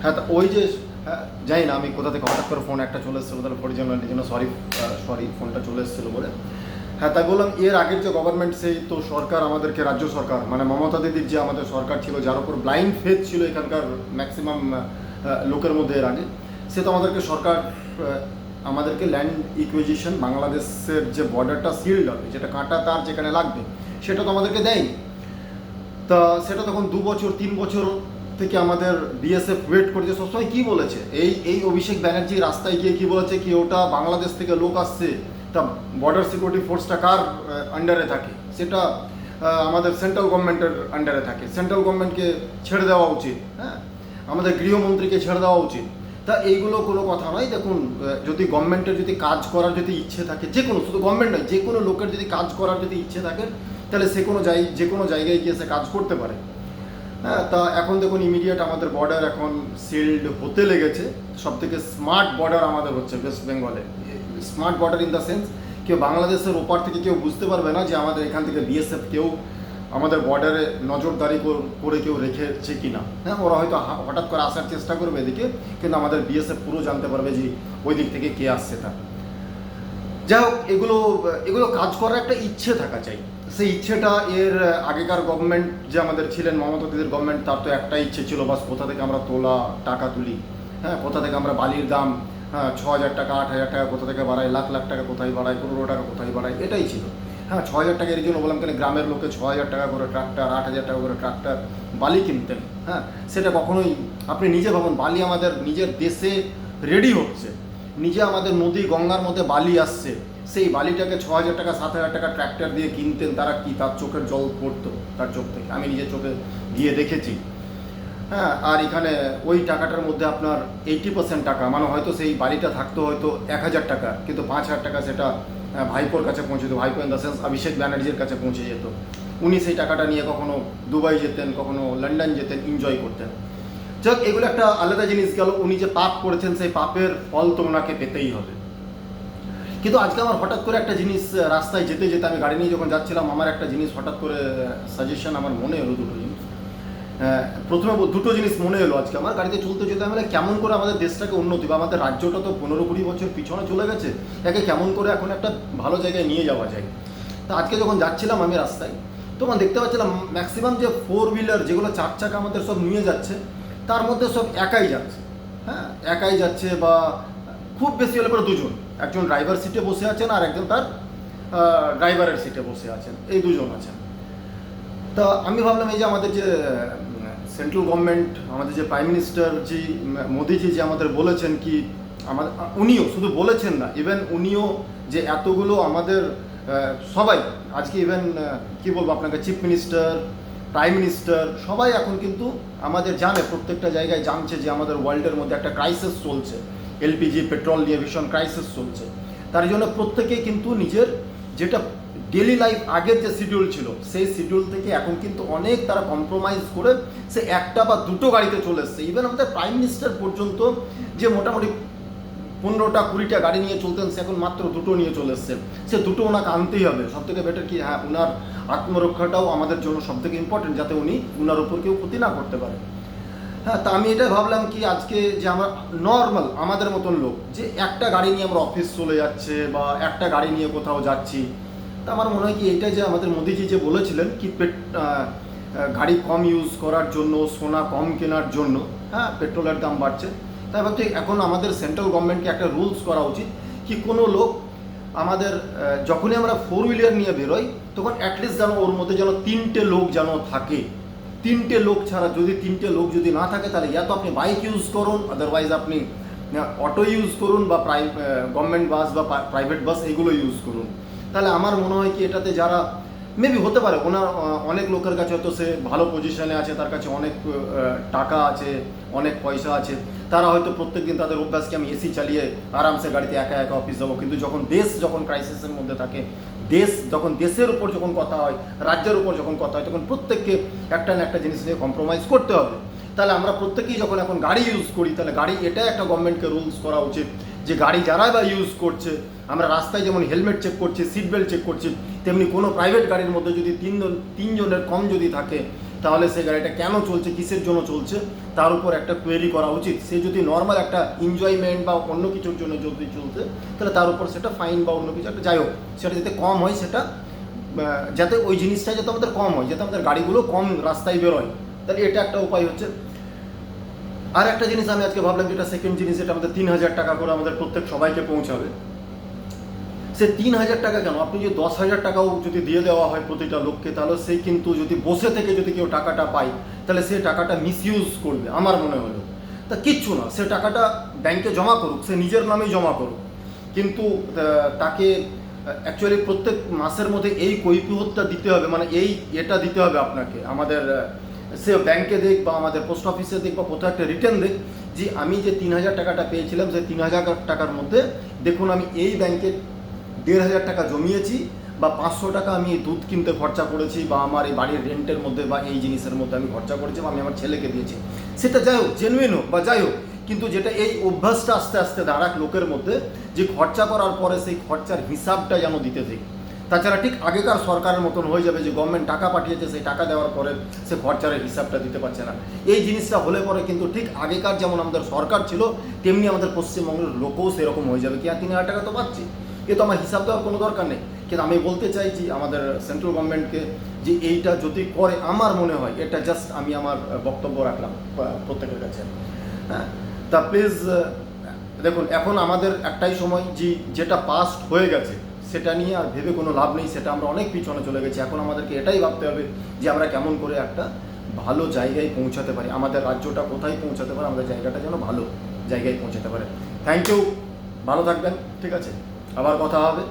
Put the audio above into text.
হ্যাঁ, তা ওই যে জানি না আমি কোথা থেকে হঠাৎ করে ফোন একটা চলে এসেছিলো, তাহলে পরিচালনার জন্য সরি ফোনটা চলে এসেছিলো বলে। হ্যাঁ, তাই বললাম এর আগের যে গভর্নমেন্ট, সেই তো সরকার আমাদেরকে, রাজ্য সরকার মানে মমতা দিদির যে আমাদের সরকার ছিল, যার উপর ব্লাইন্ড ফেথ ছিল এখানকার ম্যাক্সিমাম লোকের মধ্যে এর আগে, সে তো আমাদেরকে সরকার আমাদেরকে ল্যান্ড ইকুইজিশন, বাংলাদেশের যে বর্ডারটা সিল্ড হবে, যেটা কাঁটা তার যেখানে লাগবে, সেটা তো আমাদেরকে দেয়নি। তা সেটা তখন 2 বছর 3 বছর থেকে আমাদের বিএসএফ ওয়েট করেছে। সবসময় কী বলেছে, এই অভিষেক ব্যানার্জি রাস্তায় গিয়ে কী বলেছে, কি ওটা বাংলাদেশ থেকে লোক আসছে, তা বর্ডার সিকিউরিটি ফোর্সটা কার আন্ডারে থাকে, সেটা আমাদের সেন্ট্রাল গভর্নমেন্টের আন্ডারে থাকে, সেন্ট্রাল গভর্নমেন্টকে ছেড়ে দেওয়া উচিত। হ্যাঁ, আমাদের গৃহমন্ত্রীকে ছেড়ে দেওয়া উচিত। তা এইগুলো কোনো কথা নয়। দেখুন, যদি গভর্নমেন্টের যদি কাজ করার যদি ইচ্ছে থাকে, যে কোনো, শুধু গভর্নমেন্ট নয়, যে কোনো লোকের যদি কাজ করার যদি ইচ্ছে থাকে, তাহলে যে কোনো জায়গায় গিয়ে সে কাজ করতে পারে। হ্যাঁ, তা এখন দেখুন ইমিডিয়েট আমাদের বর্ডার এখন সিল্ড হতে লেগেছে। সবথেকে স্মার্ট বর্ডার আমাদের হচ্ছে ওয়েস্ট বেঙ্গলে। Smart border in the sense, কেউ বাংলাদেশের ওপার থেকে কেউ বুঝতে পারবে না যে আমাদের এখান থেকে বিএসএফ কেউ আমাদের বর্ডারে নজরদারি করে কেউ রেখেছে কি না। হ্যাঁ, ওরা হয়তো হঠাৎ করে আসার চেষ্টা করবে এদিকে, কিন্তু আমাদের বিএসএফ পুরো জানতে পারবে যে ওই দিক থেকে কে আসছে তা। যাই হোক, এগুলো কাজ করার একটা ইচ্ছে থাকা চাই। সেই ইচ্ছেটা এর আগেকার গভর্নমেন্ট যে আমাদের ছিলেন, মমতা দিদির গভর্নমেন্ট, তার তো একটা ইচ্ছে ছিল, বাস কোথা থেকে আমরা টাকা তুলি। হ্যাঁ, কোথা থেকে আমরা বালির দাম 6,000 টাকা 8,000 টাকা কোথা থেকে বাড়াই, লাখ লাখ টাকা কোথায় বাড়াই, 15 টাকা কোথায় বাড়াই, এটাই ছিল। হ্যাঁ, 6,000 টাকা এর জন্য বললাম কেন, গ্রামের লোকে 6,000 টাকা করে ট্রাক্টর, 8,000 টাকা করে ট্রাক্টর বালি কিনতেন। হ্যাঁ, সেটা কখনোই আপনি নিজে ভাবুন, বালি আমাদের নিজের দেশে রেডি হচ্ছে, নিজে আমাদের নদী গঙ্গার মধ্যে বালি আসছে, সেই বালিটাকে 6,000 টাকা 7,000 টাকা ট্র্যাক্টর দিয়ে কিনতেন তারা, কি তার চোখের জল পড়তো তার চোখ থেকে, আমি নিজের চোখে গিয়ে দেখেছি। হ্যাঁ, আর এখানে ওই টাকাটার মধ্যে আপনার 80% টাকা, মানে হয়তো সেই বালিটা থাকতো হয়তো 1,000 টাকা, কিন্তু 5,000 টাকা সেটা ভাইপোর কাছে পৌঁছে যেত, ভাইপো ইন দ্য সেন্স অভিষেক ব্যানার্জির কাছে পৌঁছে যেত। উনি সেই টাকাটা নিয়ে কখনো দুবাই যেতেন, কখনো লন্ডন যেতেন, এনজয় করতেন। যাক, এগুলো একটা আলাদা জিনিস গেল। উনি যে পাপ করেছেন, সেই পাপের ফল তো ওনাকে পেতেই হবে। কিন্তু আজকে আমার হঠাৎ করে একটা জিনিস, রাস্তায় যেতে যেতে আমি গাড়ি নিয়ে যখন যাচ্ছিলাম, আমার একটা জিনিস হঠাৎ করে সাজেশন আমার মনে এলো, দুটো জিনিস। প্রথমে দুটো জিনিস মনে এলো আজকে আমার গাড়িতে চলতে চলতে। আমি কেমন করে আমাদের দেশটাকে উন্নতি, বা আমাদের রাজ্যটা তো 15-20 বছর পিছনে চলে গেছে, একে কেমন করে এখন একটা ভালো জায়গায় নিয়ে যাওয়া যায়। তা আজকে যখন যাচ্ছিলাম আমি রাস্তায়, তখন দেখতে পাচ্ছিলাম ম্যাক্সিমাম যে 4 হুইলার, যেগুলো 4 চাকা আমাদের সব নিয়ে যাচ্ছে, তার মধ্যে সব একাই যাচ্ছে। হ্যাঁ, একাই যাচ্ছে, বা খুব বেশি হলে পরে দুজন, একজন ড্রাইভার সিটে বসে আছেন আর একজন তার ড্রাইভারের সিটে বসে আছেন, এই দুজন আছেন। তা আমি ভাবলাম, এই যে আমাদের যে সেন্ট্রাল গভর্নমেন্ট, আমাদের যে প্রাইম মিনিস্টার জি মোদিজি যে আমাদের বলেছেন, কি আমাদের, উনিও শুধু বলেছেন না, ইভেন উনিও যে এতগুলো আমাদের সবাই আজকে, ইভেন কি বলবো আপনাকে, চিফ মিনিস্টার, প্রাইম মিনিস্টার, সবাই এখন কিন্তু আমাদের জানে, প্রত্যেকটা জায়গায় জানছে যে আমাদের ওয়ার্ল্ডের মধ্যে একটা ক্রাইসিস চলছে, এলপিজি পেট্রোল নিয়ে ভীষণ ক্রাইসিস চলছে। তার জন্য প্রত্যেকেই কিন্তু নিজের যেটা ডেলি লাইফ আগের যে শিডিউল ছিল, সেই শিডিউল থেকে এখন কিন্তু অনেক তারা কম্প্রোমাইজ করে সে একটা বা দুটো গাড়িতে চলে এসছে। ইভেন আমাদের প্রাইম মিনিস্টার পর্যন্ত, যে মোটামুটি 15টা 20টা গাড়ি নিয়ে চলতেন, সে এখন মাত্র দুটো নিয়ে চলে এসছে। সে দুটো ওনাকে আনতেই হবে। সব থেকে বেটার কি, হ্যাঁ, ওনার আত্মরক্ষাটাও আমাদের জন্য সব থেকে ইম্পর্টেন্ট, যাতে উনি ওনার উপর কেউ ক্ষতি না করতে পারে। হ্যাঁ, তা আমি এটা ভাবলাম কি, আজকে যে আমরা নর্মাল আমাদের মতন লোক, যে একটা গাড়ি নিয়ে আমরা অফিস চলে যাচ্ছে, বা একটা গাড়ি নিয়ে কোথাও যাচ্ছি, তা আমার মনে হয় কি, এইটা যে আমাদের মোদিজি যে বলেছিলেন কি, গাড়ি কম ইউজ করার জন্য, সোনা কম কেনার জন্য, হ্যাঁ, পেট্রোলের দাম বাড়ছে, তাই ভাবছি এখন আমাদের সেন্ট্রাল গভর্নমেন্টকে একটা রুলস করা উচিত কি, কোনো লোক আমাদের যখনই আমরা 4 হুইলার নিয়ে বেরোই, তখন অ্যাটলিস্ট যেন ওর মধ্যে যেন 3টে লোক যেন থাকে। 3টে লোক ছাড়া, যদি 3টে লোক যদি না থাকে, তাহলে ইয়া তো আপনি বাইক ইউজ করুন, আদারওয়াইজ আপনি অটো ইউজ করুন, বা গভর্নমেন্ট বাস বা প্রাইভেট বাস এগুলো ইউজ করুন। তাহলে আমার মনে হয় কি, এটাতে যারা মেবি হতে পারে ওনার অনেক লোকের কাছে হয়তো সে ভালো পজিশনে আছে, তার কাছে অনেক টাকা আছে, অনেক পয়সা আছে, তারা হয়তো প্রত্যেকদিন তাদের অভ্যাসকে, আমি এসি চালিয়ে আরামসে গাড়িতে একা একা অফিস যাবো। কিন্তু যখন দেশ যখন ক্রাইসিসের মধ্যে থাকে, যখন দেশের উপর যখন কথা হয়, রাজ্যের উপর যখন কথা হয়, তখন প্রত্যেককে একটা না একটা জিনিস নিয়ে কম্প্রোমাইজ করতে হবে। তাহলে আমরা প্রত্যেকেই যখন এখন গাড়ি ইউজ করি, তাহলে গাড়ি, এটা একটা গভর্নমেন্টকে রুলস করা উচিত যে গাড়ি যারা বা ইউজ করছে, আমরা রাস্তায় যেমন হেলমেট চেক করছি, সিট বেল্ট চেক করছি, তেমনি কোনো প্রাইভেট গাড়ির মধ্যে যদি তিনজনের কম যদি থাকে, তাহলে সেই গাড়িটা কেন চলছে, কিসের জন্য চলছে, তার উপর একটা কোয়েরি করা উচিত। সে যদি নর্মাল একটা এনজয়মেন্ট বা অন্য কিছুর জন্য যদি চলছে, তাহলে তার উপর সেটা ফাইন বা অন্য কিছু একটা, যাই হোক, সেটা যাতে কম হয়, সেটা যাতে ওই জিনিসটা যাতে আমাদের কম হয়, যাতে আমাদের গাড়িগুলো কম রাস্তায় বেরোয়, তাহলে এটা একটা উপায় হচ্ছে। আর একটা জিনিস আমি আজকে ভাবলাম, যেটা সেকেন্ড জিনিস, যেটা আমাদের 3,000 টাকা করে আমাদের প্রত্যেক সবাইকে পৌঁছাবে। সে 3,000 টাকা কেন, আপনি যদি 10,000 টাকাও যদি দিয়ে দেওয়া হয় প্রতিটা লোককে, তাহলে সেই কিন্তু যদি বসে থেকে যদি কেউ টাকাটা পায়, তাহলে সে টাকাটা মিসইউজ করবে আমার মনে হলো। তা কিচ্ছু না, সে টাকাটা ব্যাংকে জমা করুক, সে নিজের নামেই জমা করুক, কিন্তু তাকে অ্যাকচুয়ালি প্রত্যেক মাসের মধ্যে এই কৈফিয়তটা দিতে হবে, মানে এই এটা দিতে হবে আপনাকে, আমাদের সে ব্যাংকে দেখ বা আমাদের পোস্ট অফিসে দেখ বা কোথাও একটা রিটার্ন দেখ, যে আমি যে 3,000 টাকাটা পেয়েছিলাম, সেই 3,000 টাকার মধ্যে দেখুন আমি এই ব্যাংকে 1,500 টাকা জমিয়েছি, বা 500 টাকা আমি দুধ কিনতে খরচা করেছি, বা আমার এই বাড়ির রেন্টের মধ্যে বা এই জিনিসের মধ্যে আমি খরচা করেছি, বা আমি আমার ছেলেকে দিয়েছি, সেটা যাই হোক, জেনুইন হোক বা যাই হোক, কিন্তু যেটা এই অভ্যাসটা আস্তে আস্তে দাঁড়াক লোকের মধ্যে, যে খরচা করার পরে সেই খরচার হিসাবটা যেন দিতে থাকে। তাছাড়া ঠিক আগেকার সরকারের মতন হয়ে যাবে, যে গভর্নমেন্ট টাকা পাঠিয়েছে, সেই টাকা দেওয়ার পরে সে খরচার হিসাবটা দিতে পারছে না। এই জিনিসটা হলে পরে কিন্তু ঠিক আগেকার যেমন আমাদের সরকার ছিল, তেমনি আমাদের পশ্চিমবঙ্গের লোকও সেরকম হয়ে যাবে, কি আর 3,000 টাকা তো পাচ্ছি, এ তো আমার হিসাব দেওয়ার কোনো দরকার নেই। কিন্তু আমি বলতে চাইছি আমাদের সেন্ট্রাল গভর্নমেন্টকে, যে এইটা যদি করে, আমার মনে হয় এটা জাস্ট আমি আমার বক্তব্য রাখলাম প্রত্যেকের কাছে। হ্যাঁ, তা প্লিজ দেখুন, এখন আমাদের একটাই সময়, যে যেটা পাস্ট হয়ে গেছে সেটা নিয়ে আর ভেবে কোনো লাভ নেই, সেটা আমরা অনেক পিছনে চলে গেছি। এখন আমাদেরকে এটাই ভাবতে হবে যে আমরা কেমন করে একটা ভালো জায়গায় পৌঁছাতে পারি, আমাদের রাজ্যটা কোথায় পৌঁছাতে পারে, আমাদের জায়গাটা যেন ভালো জায়গায় পৌঁছাতে পারে। থ্যাংক ইউ, ভালো থাকবেন, ঠিক আছে, আবার কথা হবে।